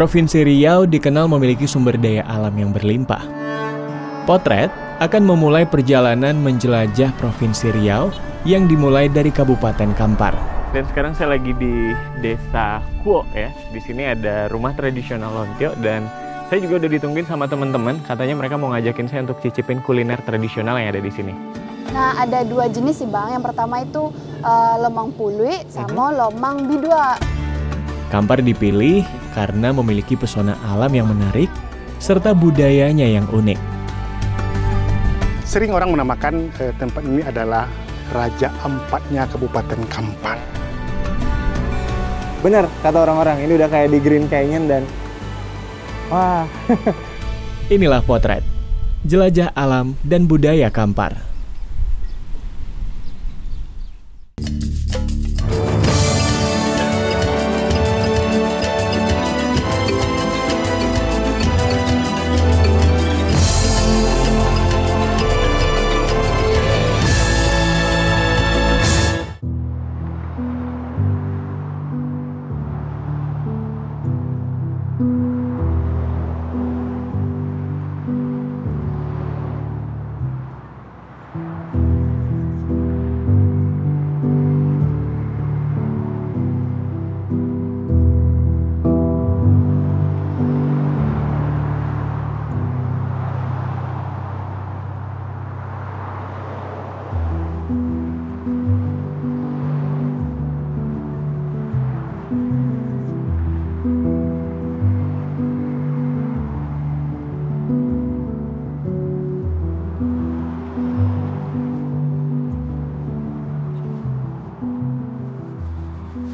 Provinsi Riau dikenal memiliki sumber daya alam yang berlimpah. Potret akan memulai perjalanan menjelajah Provinsi Riau yang dimulai dari Kabupaten Kampar. Dan sekarang saya lagi di Desa Kuo ya. Di sini ada rumah tradisional Lontio dan saya juga udah ditungguin sama teman-teman. Katanya mereka mau ngajakin saya untuk cicipin kuliner tradisional yang ada di sini. Nah, ada dua jenis sih Bang. Yang pertama itu lemang pului sama lemang bidua. Kampar dipilih karena memiliki pesona alam yang menarik serta budayanya yang unik. Sering orang menamakan tempat ini adalah Raja Ampatnya Kabupaten Kampar. Bener kata orang-orang, ini udah kayak di Green Canyon dan wah. Inilah Potret, jelajah alam dan budaya Kampar.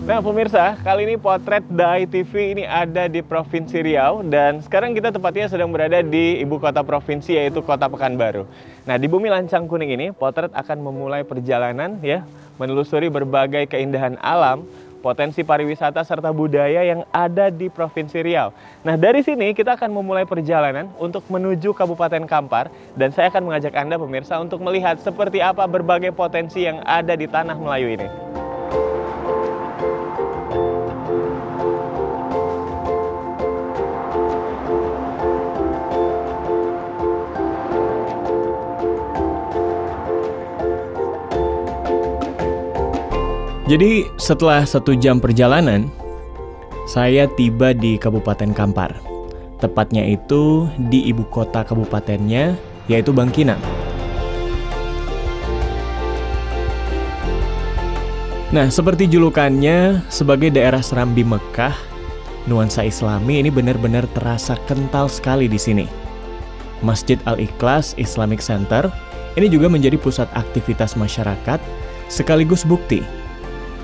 Nah pemirsa, kali ini Potret Dai TV ini ada di Provinsi Riau dan sekarang kita tepatnya sedang berada di ibu kota provinsi yaitu Kota Pekanbaru. Nah di bumi lancang kuning ini Potret akan memulai perjalanan ya menelusuri berbagai keindahan alam, potensi pariwisata serta budaya yang ada di Provinsi Riau. Nah dari sini kita akan memulai perjalanan untuk menuju Kabupaten Kampar dan saya akan mengajak Anda pemirsa untuk melihat seperti apa berbagai potensi yang ada di tanah Melayu ini. Jadi setelah 1 jam perjalanan, saya tiba di Kabupaten Kampar. Tepatnya itu di ibu kota kabupatennya, yaitu Bangkinang. Nah, seperti julukannya, sebagai daerah Serambi Mekah, nuansa Islami ini benar-benar terasa kental sekali di sini. Masjid Al-Ikhlas Islamic Center ini juga menjadi pusat aktivitas masyarakat, sekaligus bukti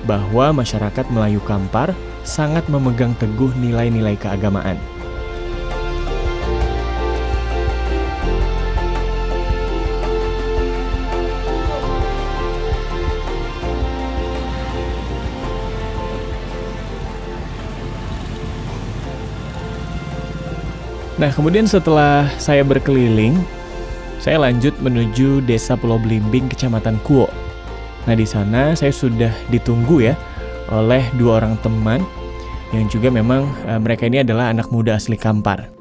bahwa masyarakat Melayu Kampar sangat memegang teguh nilai-nilai keagamaan. Nah, kemudian setelah saya berkeliling, saya lanjut menuju Desa Pulau Blimbing, Kecamatan Kuo. Nah, di sana saya sudah ditunggu ya oleh 2 orang teman yang juga memang mereka ini adalah anak muda asli Kampar.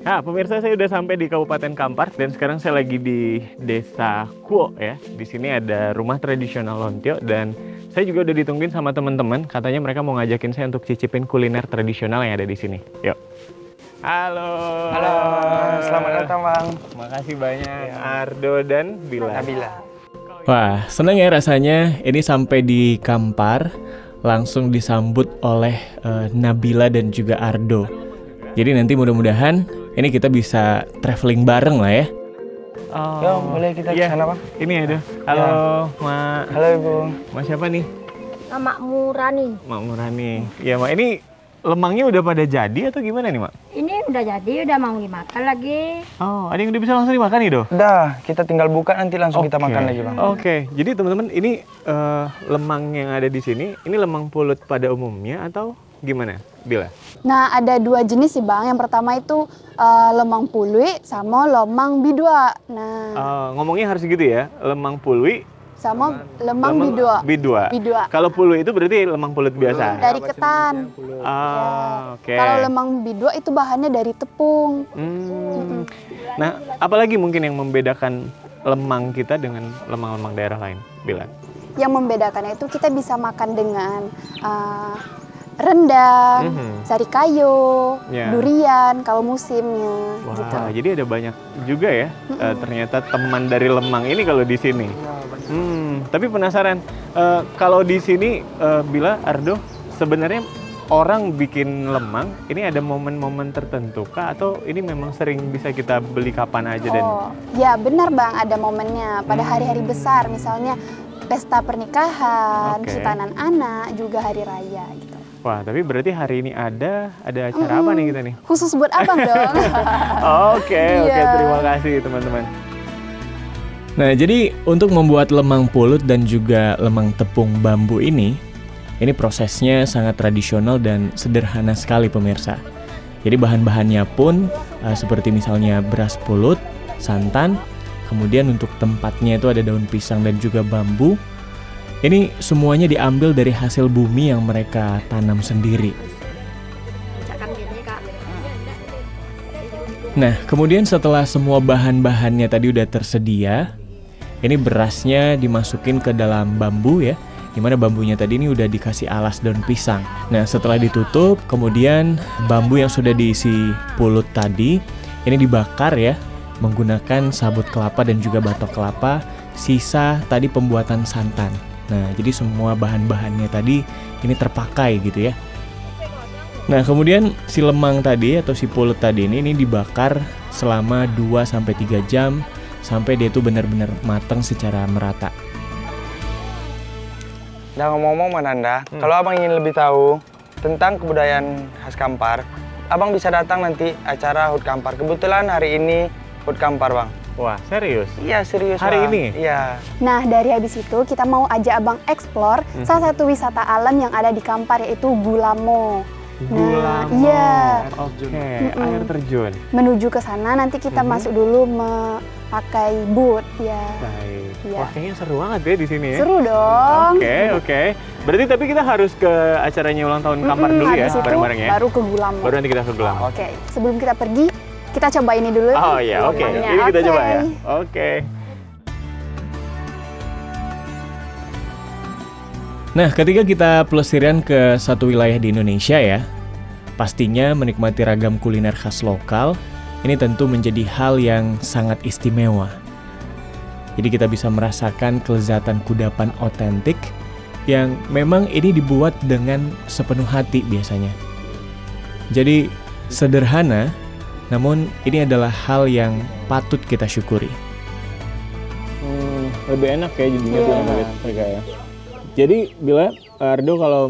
Nah, pemirsa, saya sudah sampai di Kabupaten Kampar dan sekarang saya lagi di Desa Kuo ya. Di sini ada rumah tradisional Lontio dan saya juga udah ditungguin sama teman-teman. Katanya mereka mau ngajakin saya untuk cicipin kuliner tradisional yang ada di sini. Yuk. Halo. Halo, selamat datang Bang. Makasih banyak Ardo dan Bila. Nabila. Wah, senang ya rasanya ini sampai di Kampar langsung disambut oleh Nabila dan juga Ardo. Jadi nanti mudah-mudahan ini kita bisa traveling bareng lah ya. Oh, yo, boleh kita ke sana Bang? Ini ada. Halo, Mak. Halo Ibu. Mak siapa nih? Mak Murani. Mak Murani. Ya, Mak, ini lemangnya udah pada jadi atau gimana nih, Mak? Ini udah jadi, udah mau dimakan lagi. Oh, ada yang udah bisa langsung dimakan nih, Do? Udah, kita tinggal buka nanti langsung kita makan lagi, Bang. Oke, jadi teman-teman ini lemang yang ada di sini, ini lemang pulut pada umumnya atau gimana, Bila? Nah, ada dua jenis sih Bang. Yang pertama itu lemang pului sama lemang bidua. Nah, Ngomongnya harus gitu ya, lemang pului sama lemang bidua. Bidua. Kalau pulu itu berarti lemang pulut biasa. Dari ketan. Oke. Kalau lemang bidua itu bahannya dari tepung. Nah, apalagi mungkin yang membedakan lemang kita dengan lemang-lemang daerah lain, Bila? Yang membedakannya itu kita bisa makan dengan rendang, sari kayo, durian kalau musimnya. Wah, gitu. jadi ada banyak juga ya ternyata teman dari lemang ini kalau di sini. Tapi penasaran, kalau di sini Bila, Ardo, sebenarnya orang bikin lemang ini ada momen-momen tertentu kah atau ini memang sering bisa kita beli kapan aja? Ya benar Bang, ada momennya pada hari-hari besar, misalnya pesta pernikahan, hitanan anak, juga hari raya gitu. Wah, tapi berarti hari ini ada acara apa nih kita nih? Khusus buat Abang dong. Oke, terima kasih teman-teman. Nah, jadi untuk membuat lemang pulut dan juga lemang tepung bambu ini prosesnya sangat tradisional dan sederhana sekali pemirsa. Jadi bahan-bahannya pun seperti misalnya beras pulut, santan, kemudian untuk tempatnya itu ada daun pisang dan juga bambu. Ini semuanya diambil dari hasil bumi yang mereka tanam sendiri. Nah, kemudian setelah semua bahan-bahannya tadi udah tersedia, ini berasnya dimasukin ke dalam bambu ya, dimana bambunya tadi ini udah dikasih alas daun pisang. Nah, setelah ditutup, kemudian bambu yang sudah diisi pulut tadi, ini dibakar ya, menggunakan sabut kelapa dan juga batok kelapa, sisa tadi pembuatan santan. Nah, jadi semua bahan-bahannya tadi ini terpakai gitu ya. Nah, kemudian si lemang tadi atau si pulut tadi ini dibakar selama 2-3 jam sampai dia itu benar-benar matang secara merata. Nah, ngomong-ngomong Mananda, kalau Abang ingin lebih tahu tentang kebudayaan khas Kampar, Abang bisa datang nanti acara HUT Kampar. Kebetulan hari ini HUT Kampar, Bang. Wah, serius? Iya, serius, Hari Bang. ini? Iya. Nah, dari habis itu kita mau ajak Abang explore salah satu wisata alam yang ada di Kampar, yaitu Gulamo. Gulamo. Iya. Oke, air terjun. Menuju ke sana nanti kita masuk dulu pakai boot ya. Baik. Iya. Wah, kayaknya seru banget ya di sini ya. Seru dong. Oke. Berarti tapi kita harus ke acaranya ulang tahun Kampar dulu ya, habis itu bareng-bareng ya. baru ke Gulamo. Baru nanti kita ke Gulamo. Oke, sebelum kita pergi, kita coba ini dulu. Oh iya, oke. Lemangnya. Ini kita Oke. coba ya. Oke. Nah, ketika kita pelesiran ke satu wilayah di Indonesia ya, pastinya menikmati ragam kuliner khas lokal, ini tentu menjadi hal yang sangat istimewa. Jadi kita bisa merasakan kelezatan kudapan otentik yang memang ini dibuat dengan sepenuh hati biasanya. Jadi sederhana, namun ini adalah hal yang patut kita syukuri. Lebih enak ya jadinya mereka ya. Jadi Bila, Ardo kalau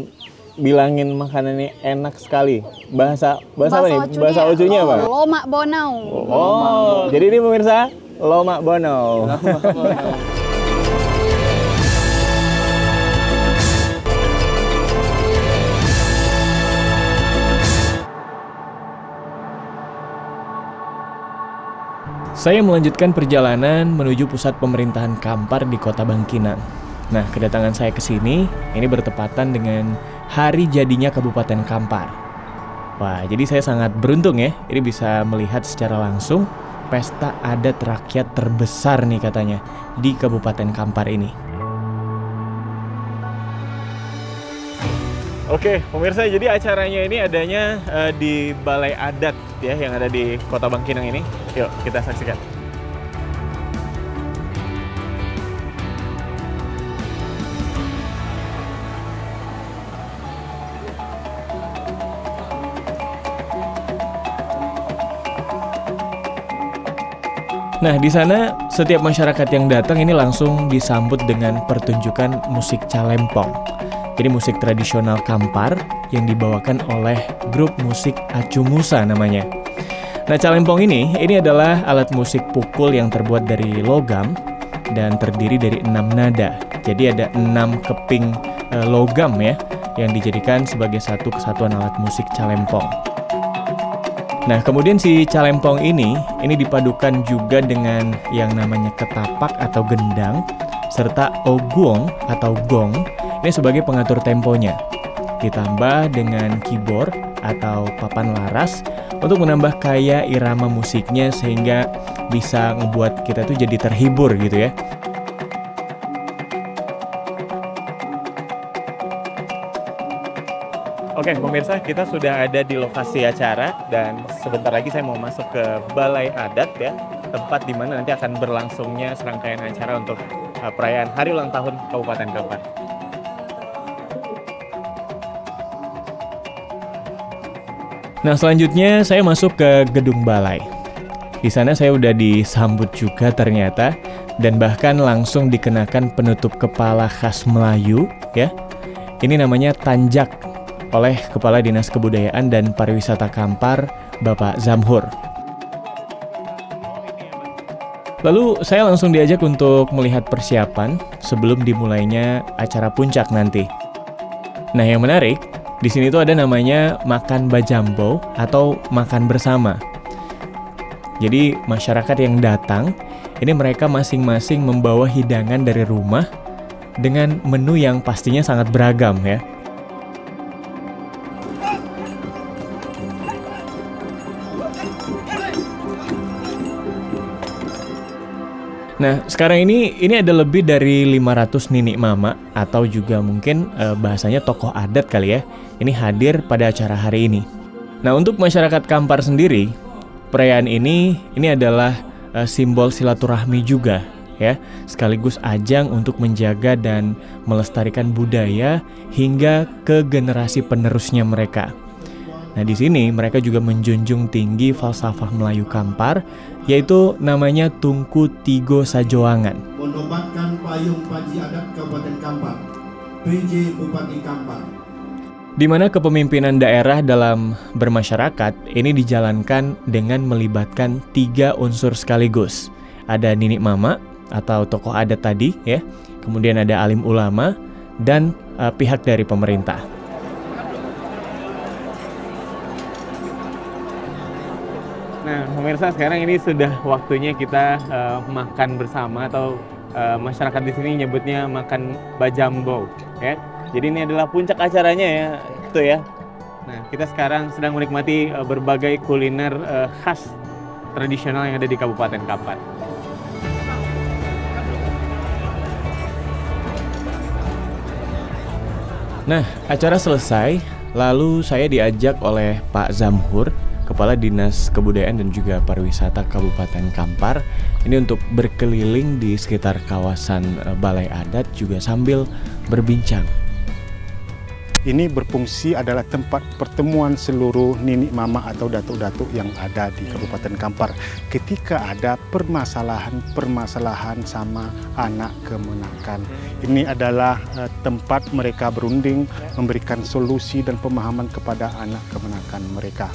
bilangin makanannya enak sekali, bahasa apa nih? Bahasa Ojunya apa? Lomak bonau. Oh, jadi ini pemirsa, lomak bonau. Saya melanjutkan perjalanan menuju pusat pemerintahan Kampar di Kota Bangkinang. Nah, kedatangan saya ke sini ini bertepatan dengan hari jadinya Kabupaten Kampar. Wah, jadi saya sangat beruntung ya, ini bisa melihat secara langsung pesta adat rakyat terbesar nih katanya di Kabupaten Kampar ini. Oke, pemirsa, jadi acaranya ini adanya di Balai Adat ya yang ada di Kota Bangkinang ini. Yuk, kita saksikan. Nah, di sana setiap masyarakat yang datang ini langsung disambut dengan pertunjukan musik calempong. Jadi musik tradisional Kampar yang dibawakan oleh grup musik Acu Musa namanya. Nah, calempong ini adalah alat musik pukul yang terbuat dari logam dan terdiri dari 6 nada. Jadi ada 6 keping logam ya yang dijadikan sebagai satu kesatuan alat musik calempong. Nah, kemudian si calempong ini dipadukan juga dengan yang namanya ketapak atau gendang, serta oguong atau gong ini sebagai pengatur temponya. Ditambah dengan keyboard atau papan laras untuk menambah kaya irama musiknya sehingga bisa ngebuat kita tuh jadi terhibur gitu ya. Oke, pemirsa, kita sudah ada di lokasi acara dan sebentar lagi saya mau masuk ke Balai Adat ya, tempat di mana nanti akan berlangsungnya serangkaian acara untuk perayaan Hari Ulang Tahun Kabupaten Kampar. Nah, selanjutnya saya masuk ke gedung balai. Di sana saya udah disambut juga ternyata dan bahkan langsung dikenakan penutup kepala khas Melayu ya. Ini namanya tanjak oleh Kepala Dinas Kebudayaan dan Pariwisata Kampar, Bapak Zamhur. Lalu saya langsung diajak untuk melihat persiapan sebelum dimulainya acara puncak nanti. Nah, yang menarik, di sini tuh ada namanya makan bajambo atau makan bersama. Jadi masyarakat yang datang, ini mereka masing-masing membawa hidangan dari rumah dengan menu yang pastinya sangat beragam ya. Nah, sekarang ini ada lebih dari 500 nini mama atau juga mungkin bahasanya tokoh adat kali ya. Ini hadir pada acara hari ini. Nah, untuk masyarakat Kampar sendiri, perayaan ini adalah simbol silaturahmi juga ya, sekaligus ajang untuk menjaga dan melestarikan budaya hingga ke generasi penerusnya mereka. Nah, di sini mereka juga menjunjung tinggi falsafah Melayu Kampar, yaitu namanya Tungku Tigo Sajoangan. Menobatkan payung Panji Adat Kabupaten Kampar, PJ Bupati Kampar. Di mana kepemimpinan daerah dalam bermasyarakat ini dijalankan dengan melibatkan 3 unsur sekaligus. Ada nini mama atau tokoh adat tadi ya, kemudian ada alim ulama dan pihak dari pemerintah. Nah, pemirsa, sekarang ini sudah waktunya kita makan bersama atau masyarakat di sini nyebutnya makan bajambo, ya. Jadi ini adalah puncak acaranya ya, itu ya. Nah, kita sekarang sedang menikmati berbagai kuliner khas tradisional yang ada di Kabupaten Kampar. Nah, acara selesai, lalu saya diajak oleh Pak Zamhur, Kepala Dinas Kebudayaan dan juga Pariwisata Kabupaten Kampar, ini untuk berkeliling di sekitar kawasan Balai Adat juga sambil berbincang. Ini berfungsi adalah tempat pertemuan seluruh nini mama atau datuk-datuk yang ada di Kabupaten Kampar ketika ada permasalahan sama anak kemenakan. Ini adalah tempat mereka berunding memberikan solusi dan pemahaman kepada anak kemenakan mereka.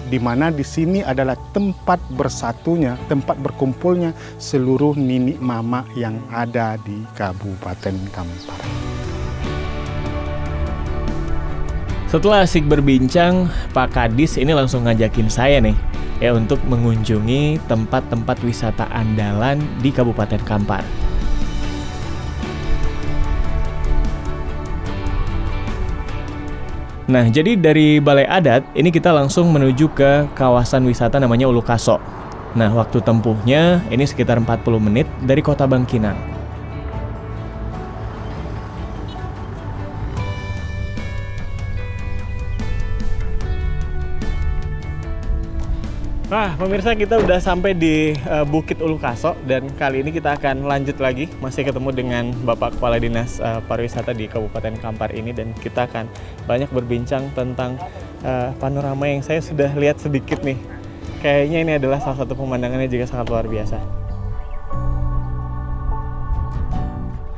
Di mana di sini adalah tempat bersatunya, tempat berkumpulnya seluruh nini mama yang ada di Kabupaten Kampar. Setelah asik berbincang, Pak Kadis ini langsung ngajakin saya nih ya untuk mengunjungi tempat-tempat wisata andalan di Kabupaten Kampar. Nah, jadi dari Balai Adat ini kita langsung menuju ke kawasan wisata namanya Ulu Kaso. Nah, waktu tempuhnya ini sekitar 40 menit dari Kota Bangkinang. Nah, pemirsa, kita udah sampai di Bukit Ulu Kaso dan kali ini kita akan lanjut lagi, masih ketemu dengan Bapak Kepala Dinas Pariwisata di Kabupaten Kampar ini, dan kita akan banyak berbincang tentang panorama yang saya sudah lihat sedikit nih. Kayaknya ini adalah salah satu pemandangannya juga sangat luar biasa.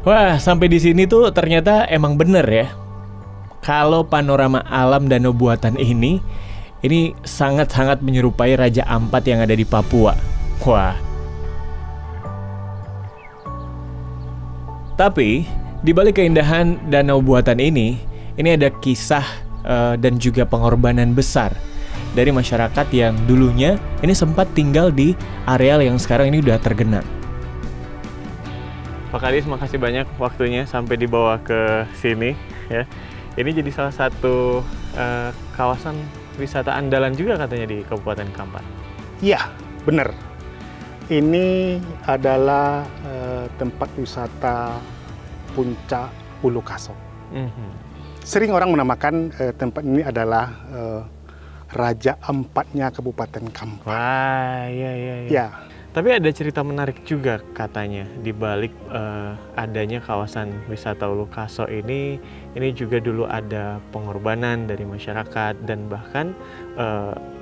Wah, sampai di sini tuh ternyata emang bener ya. Kalau panorama alam danau buatan ini sangat-sangat menyerupai Raja Ampat yang ada di Papua. Wah. Tapi, di balik keindahan danau buatan ini ada kisah dan juga pengorbanan besar dari masyarakat yang dulunya ini sempat tinggal di areal yang sekarang ini udah tergenang. Pak Kadis, makasih banyak waktunya sampai dibawa ke sini ya. Ini jadi salah satu kawasan wisata andalan juga katanya di Kabupaten Kampar. Iya, benar. Ini adalah tempat wisata puncak Ulu Kaso. Sering orang menamakan tempat ini adalah Raja Empatnya Kabupaten Kampar. Wah, iya. Ya. Tapi ada cerita menarik juga katanya di balik adanya kawasan wisata Ulu Kaso ini juga dulu ada pengorbanan dari masyarakat dan bahkan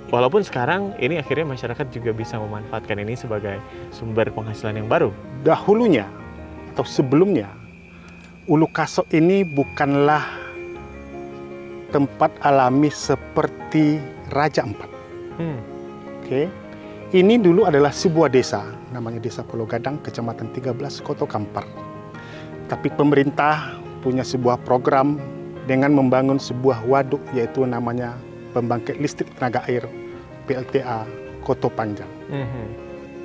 walaupun sekarang ini akhirnya masyarakat juga bisa memanfaatkan ini sebagai sumber penghasilan yang baru. Dahulunya atau sebelumnya Ulu Kaso ini bukanlah tempat alami seperti Raja Empat. Oke. Ini dulu adalah sebuah desa, namanya Desa Pulau Gadang, Kecamatan 13, Kota Kampar. Tapi pemerintah punya sebuah program dengan membangun sebuah waduk, yaitu namanya Pembangkit Listrik Tenaga Air, PLTA, Koto Panjang.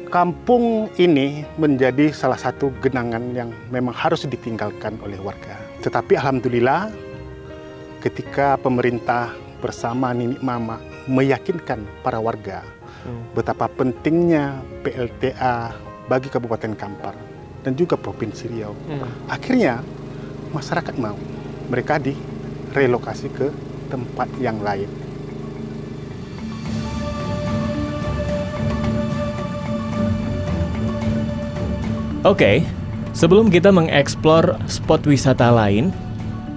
Kampung ini menjadi salah satu genangan yang memang harus ditinggalkan oleh warga. Tetapi alhamdulillah, ketika pemerintah bersama Nini Mama meyakinkan para warga betapa pentingnya PLTA bagi Kabupaten Kampar dan juga Provinsi Riau. Akhirnya masyarakat mau, mereka direlokasi ke tempat yang lain. Oke, sebelum kita mengeksplor spot wisata lain,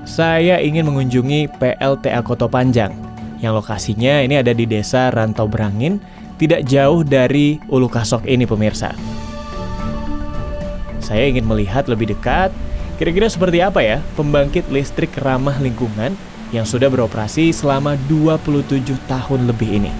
saya ingin mengunjungi PLTA Koto Panjang yang lokasinya ini ada di Desa Rantau Berangin, tidak jauh dari Ulu Kasok ini pemirsa. Saya ingin melihat lebih dekat, kira-kira seperti apa ya pembangkit listrik ramah lingkungan yang sudah beroperasi selama 27 tahun lebih ini.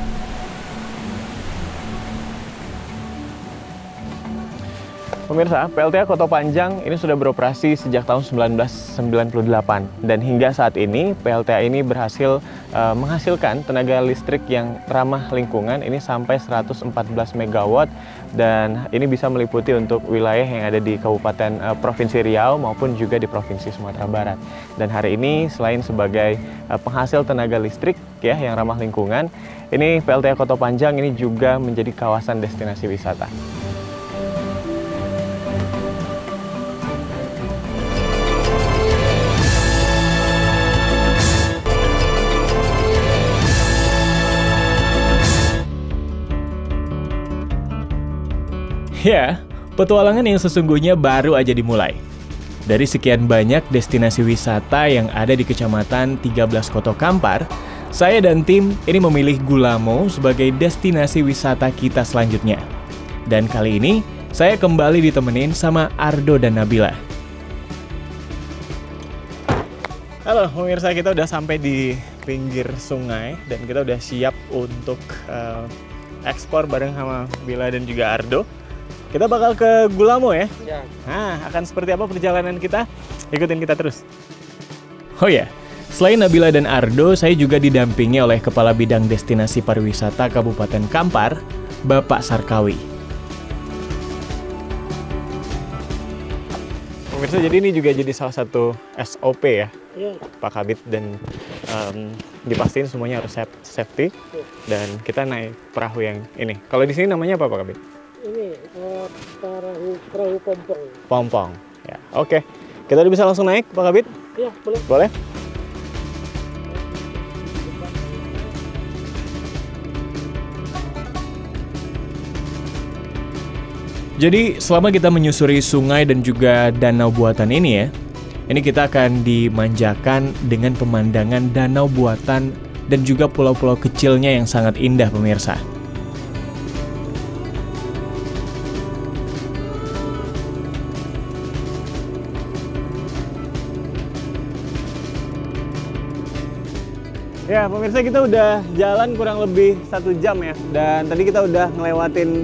Pemirsa, PLTA Koto Panjang ini sudah beroperasi sejak tahun 1998 dan hingga saat ini PLTA ini berhasil menghasilkan tenaga listrik yang ramah lingkungan ini sampai 114 MW dan ini bisa meliputi untuk wilayah yang ada di Kabupaten Provinsi Riau maupun juga di Provinsi Sumatera Barat. Dan hari ini selain sebagai penghasil tenaga listrik ya yang ramah lingkungan, ini PLTA Koto Panjang ini juga menjadi kawasan destinasi wisata. Ya, petualangan yang sesungguhnya baru aja dimulai. Dari sekian banyak destinasi wisata yang ada di Kecamatan 13 Koto Kampar, saya dan tim ini memilih Gulamo sebagai destinasi wisata kita selanjutnya. Dan kali ini, saya kembali ditemenin sama Ardo dan Nabila. Halo pemirsa, kita udah sampai di pinggir sungai dan kita udah siap untuk ekspor bareng sama Bila dan juga Ardo. Kita bakal ke Gulamo ya? Ya. Nah, akan seperti apa perjalanan kita? Ikutin kita terus. Oh ya, selain Nabila dan Ardo, saya juga didampingi oleh Kepala Bidang Destinasi Pariwisata Kabupaten Kampar, Bapak Sarkawi. Pemirsa, jadi ini juga jadi salah satu SOP ya, Pak Kabid, dan dipastiin semuanya harus safety. Dan kita naik perahu yang ini. Kalau di sini namanya apa Pak Kabid? Ini perahu pompong. Pompong. Ya, oke. Kita udah bisa langsung naik, Pak Kabid? Iya, boleh. Boleh? Jadi, selama kita menyusuri sungai dan juga danau buatan ini ya, ini kita akan dimanjakan dengan pemandangan danau buatan dan juga pulau-pulau kecilnya yang sangat indah, pemirsa. Ya, pemirsa, kita udah jalan kurang lebih 1 jam ya. Dan tadi kita udah ngelewatin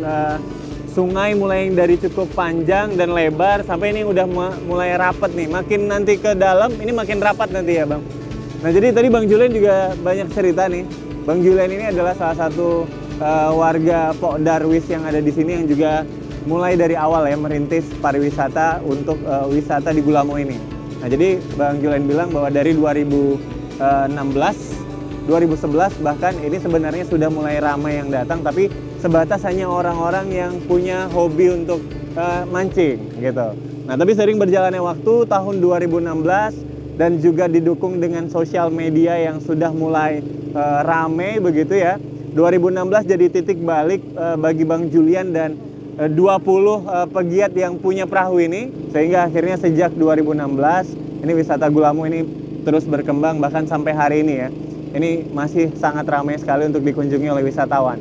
sungai mulai dari cukup panjang dan lebar sampai ini udah mulai rapat nih. Makin nanti ke dalam ini makin rapat nanti ya, Bang. Nah, jadi tadi Bang Julian juga banyak cerita nih. Bang Julian ini adalah salah satu warga Pok Darwis yang ada di sini yang juga mulai dari awal ya merintis pariwisata untuk wisata di Gulamo ini. Nah, jadi Bang Julian bilang bahwa dari 2011 bahkan ini sebenarnya sudah mulai ramai yang datang, tapi sebatas hanya orang-orang yang punya hobi untuk mancing gitu. Nah, tapi sering berjalannya waktu tahun 2016 dan juga didukung dengan sosial media yang sudah mulai ramai begitu ya. 2016 jadi titik balik bagi Bang Julian dan 20 pegiat yang punya perahu ini, sehingga akhirnya sejak 2016 ini wisata Gulamo ini terus berkembang bahkan sampai hari ini ya. Ini masih sangat ramai sekali untuk dikunjungi oleh wisatawan.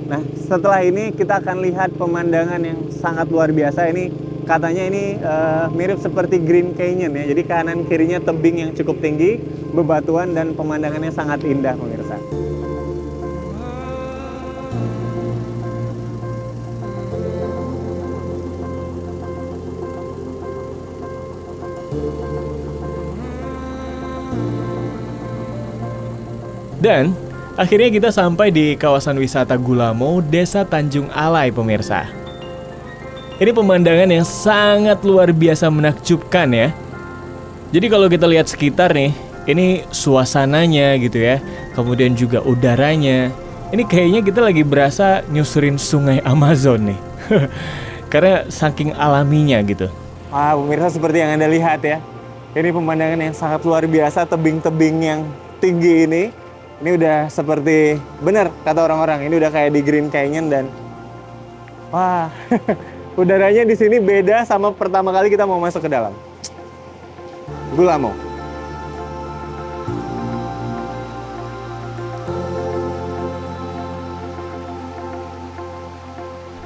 Nah, setelah ini kita akan lihat pemandangan yang sangat luar biasa. Ini katanya ini mirip seperti Green Canyon ya. Jadi kanan kirinya tebing yang cukup tinggi, bebatuan dan pemandangannya sangat indah pemirsa. Dan akhirnya kita sampai di kawasan wisata Gulamo, Desa Tanjung Alai pemirsa. Ini pemandangan yang sangat luar biasa menakjubkan ya. Jadi kalau kita lihat sekitar nih, ini suasananya gitu ya. Kemudian juga udaranya. Ini kayaknya kita lagi berasa nyusurin sungai Amazon nih. Karena saking alaminya gitu. Wah, pemirsa seperti yang Anda lihat ya. Ini pemandangan yang sangat luar biasa, tebing-tebing yang tinggi ini. Ini udah seperti, benar kata orang-orang, ini udah kayak di Green Canyon dan wah, udaranya di sini beda sama pertama kali kita mau masuk ke dalam Gulamo.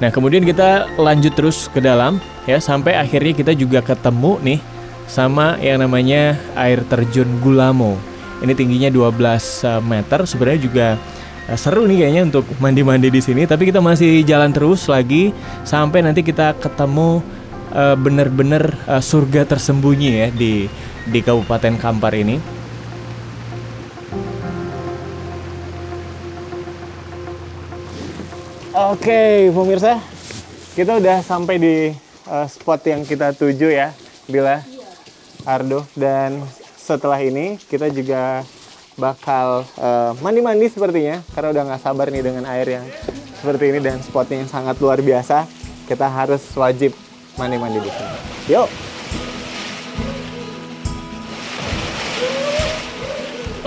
Nah, kemudian kita lanjut terus ke dalam ya, sampai akhirnya kita juga ketemu nih sama yang namanya air terjun Gulamo. Ini tingginya 12 meter, sebenarnya juga seru nih kayaknya untuk mandi-mandi di sini. Tapi kita masih jalan terus lagi sampai nanti kita ketemu bener-bener surga tersembunyi ya di Kabupaten Kampar ini. Oke, pemirsa, kita udah sampai di spot yang kita tuju ya, Bila, Ardo, dan setelah ini kita juga bakal mandi-mandi sepertinya, karena udah nggak sabar nih dengan air yang seperti ini dan spotnya yang sangat luar biasa. Kita harus wajib mandi-mandi di sini. Yuk!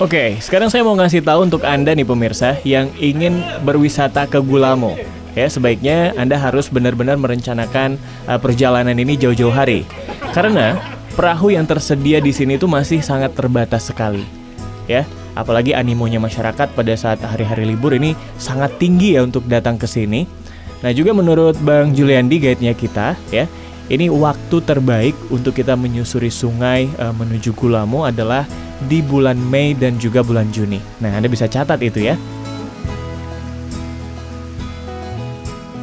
Oke, sekarang saya mau ngasih tahu untuk Anda nih pemirsa yang ingin berwisata ke Gulamo. Ya, sebaiknya Anda harus benar-benar merencanakan perjalanan ini jauh-jauh hari. Karena perahu yang tersedia di sini itu masih sangat terbatas sekali. Ya, apalagi animonya masyarakat pada saat hari-hari libur ini sangat tinggi ya untuk datang ke sini. Nah, juga menurut Bang Juliandi, guide-nya kita ya, ini waktu terbaik untuk kita menyusuri sungai menuju Gulamo adalah di bulan Mei dan juga bulan Juni. Nah, Anda bisa catat itu ya.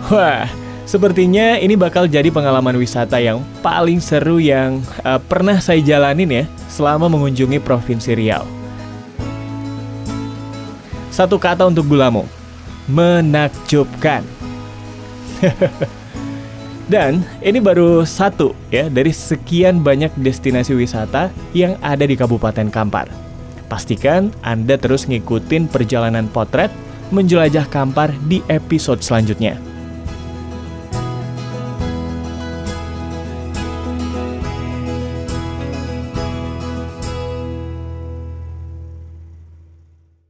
Wah, sepertinya ini bakal jadi pengalaman wisata yang paling seru yang pernah saya jalanin ya selama mengunjungi Provinsi Riau. Satu kata untuk Gulamo, menakjubkan. Dan ini baru satu ya dari sekian banyak destinasi wisata yang ada di Kabupaten Kampar. Pastikan Anda terus ngikutin perjalanan potret menjelajah Kampar di episode selanjutnya.